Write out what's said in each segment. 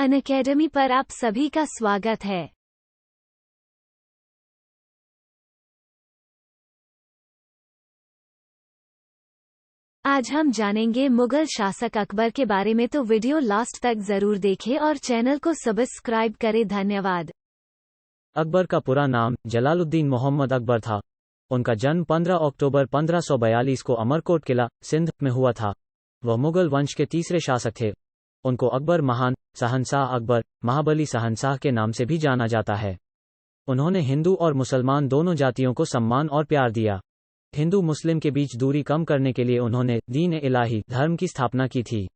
Unacademy पर आप सभी का स्वागत है। आज हम जानेंगे मुगल शासक अकबर के बारे में, तो वीडियो लास्ट तक जरूर देखें और चैनल को सब्सक्राइब करें। धन्यवाद। अकबर का पूरा नाम जलालुद्दीन मोहम्मद अकबर था। उनका जन्म 15 अक्टूबर 1542 को अमरकोट किला, सिंध में हुआ था। वह मुगल वंश के तीसरे शासक थे। उनको अकबर महान, शहंशाह अकबर, महाबली शहंशाह के नाम से भी जाना जाता है। उन्होंने हिंदू और मुसलमान दोनों जातियों को सम्मान और प्यार दिया। हिंदू मुस्लिम के बीच दूरी कम करने के लिए उन्होंने दीन इलाही धर्म की स्थापना की थी।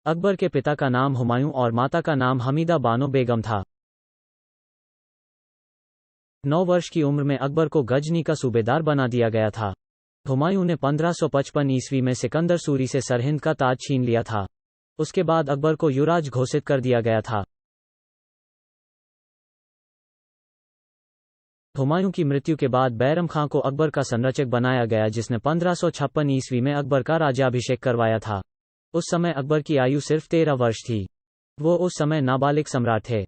अकबर के पिता का नाम हुमायूं और माता का नाम हमीदा बानो बेगम था। 9 वर्ष की उम्र में अकबर को गजनी का सूबेदार बना दिया गया था। हुमायूं ने 1555 ईस्वी में सिकंदर सूरी से सरहिंद का ताज छीन लिया था। उसके बाद अकबर को युवराज घोषित कर दिया गया था। हुमायूं की मृत्यु के बाद बैरम खां को अकबर का संरक्षक बनाया गया, जिसने 1556 ईस्वी में अकबर का राज्याभिषेक करवाया था। उस समय अकबर की आयु सिर्फ 13 वर्ष थी। वो उस समय नाबालिग सम्राट थे।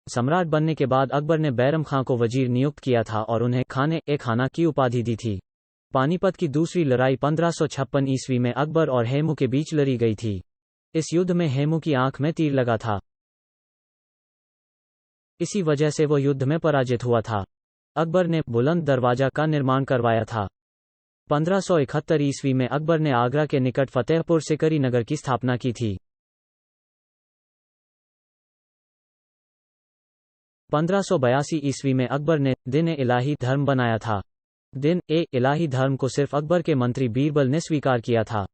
सम्राट बनने के बाद अकबर ने बैरम खां को वजीर नियुक्त किया था और उन्हें खाना की उपाधि दी थी। पानीपत की दूसरी लड़ाई 1556 ईस्वी में अकबर और हेमू के बीच लड़ी गई थी। इस युद्ध में हेमू की आंख में तीर लगा था। इसी वजह से वो युद्ध में पराजित हुआ था। अकबर ने बुलंद दरवाजा का निर्माण करवाया था। 1571 ईस्वी में अकबर ने आगरा के निकट फतेहपुर सिकरी नगर की स्थापना की थी। 1582 ईस्वी में अकबर ने दिन इलाही धर्म बनाया था। दिन इलाही धर्म को सिर्फ अकबर के मंत्री बीरबल ने स्वीकार किया था।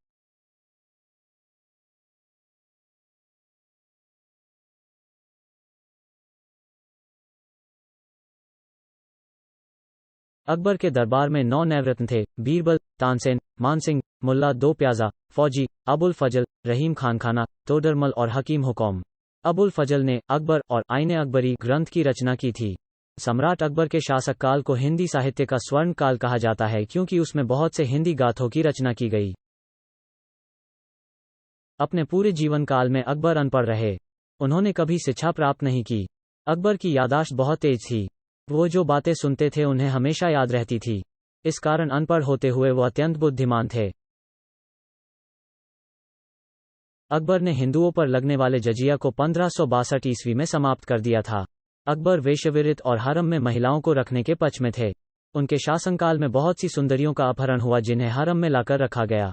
अकबर के दरबार में 9 नवरत्न थे: बीरबल, तानसेन, मानसिंह, मुल्ला दो प्याजा, फौजी, अबुल फजल, रहीम खान खाना, तोडरमल और हकीम हुकौम। अबुल फजल ने अकबर और आईने अकबरी ग्रंथ की रचना की थी। सम्राट अकबर के शासककाल को हिंदी साहित्य का स्वर्ण काल कहा जाता है, क्योंकि उसमें बहुत से हिंदी गाथों की रचना की गई। अपने पूरे जीवन काल में अकबर अनपढ़ रहे। उन्होंने कभी शिक्षा प्राप्त नहीं की। अकबर की याददाश्त बहुत तेज थी। वो जो बातें सुनते थे उन्हें हमेशा याद रहती थी। इस कारण अनपढ़ होते हुए वो अत्यंत बुद्धिमान थे। अकबर ने हिंदुओं पर लगने वाले जजिया को 1562 ईस्वी में समाप्त कर दिया था। अकबर वेश्यावृत्ति और हरम में महिलाओं को रखने के पक्ष में थे। उनके शासनकाल में बहुत सी सुंदरियों का अपहरण हुआ, जिन्हें हरम में लाकर रखा गया।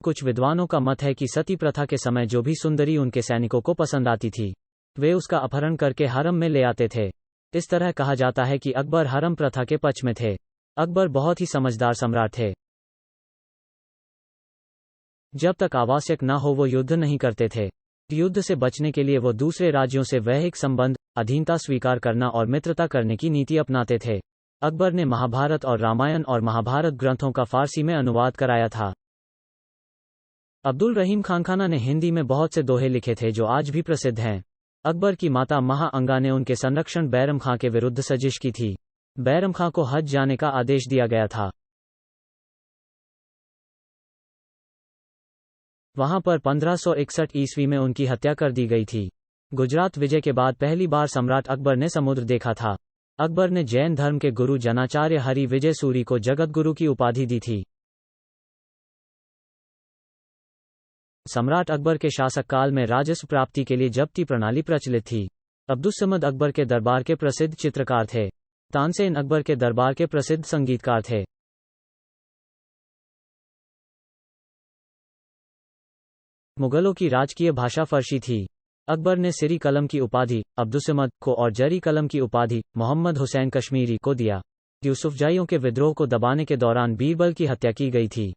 कुछ विद्वानों का मत है कि सती प्रथा के समय जो भी सुंदरी उनके सैनिकों को पसंद आती थी, वे उसका अपहरण करके हरम में ले आते थे। इस तरह कहा जाता है कि अकबर हरम प्रथा के पक्ष में थे। अकबर बहुत ही समझदार सम्राट थे। जब तक आवश्यक न हो वो युद्ध नहीं करते थे। युद्ध से बचने के लिए वो दूसरे राज्यों से वैहिक संबंध, अधीनता स्वीकार करना और मित्रता करने की नीति अपनाते थे। अकबर ने महाभारत और रामायण और महाभारत ग्रंथों का फारसी में अनुवाद कराया था। अब्दुल रहीम खानखाना ने हिंदी में बहुत से दोहे लिखे थे जो आज भी प्रसिद्ध हैं। अकबर की माता महाअंगा ने उनके संरक्षण बैरम खां के विरुद्ध साजिश की थी। बैरम खां को हज जाने का आदेश दिया गया था। वहां पर 1561 ईस्वी में उनकी हत्या कर दी गई थी। गुजरात विजय के बाद पहली बार सम्राट अकबर ने समुद्र देखा था। अकबर ने जैन धर्म के गुरु जनाचार्य हरि विजय सूरी को जगत गुरु की उपाधि दी थी। सम्राट अकबर के शासककाल में राजस्व प्राप्ति के लिए जब्ती प्रणाली प्रचलित थी। अब्दुस्समद अकबर के दरबार के प्रसिद्ध चित्रकार थे। तानसेन अकबर के दरबार के प्रसिद्ध संगीतकार थे। मुगलों की राजकीय भाषा फारसी थी। अकबर ने सिरी कलम की उपाधि अब्दुस्समद को और जरी कलम की उपाधि मोहम्मद हुसैन कश्मीरी को दिया। यूसुफजाइयों के विद्रोह को दबाने के दौरान बीरबल की हत्या की गई थी।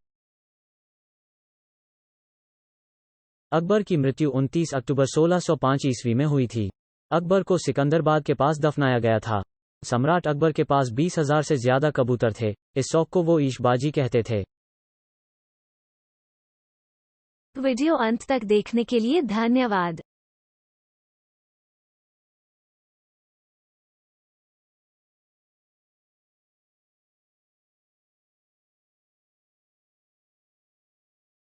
अकबर की मृत्यु 29 अक्टूबर 1605 ईस्वी में हुई थी। अकबर को सिकंदराबाद के पास दफनाया गया था। सम्राट अकबर के पास 20,000 से ज्यादा कबूतर थे। इस शौक को वो ईशबाजी कहते थे। वीडियो अंत तक देखने के लिए धन्यवाद।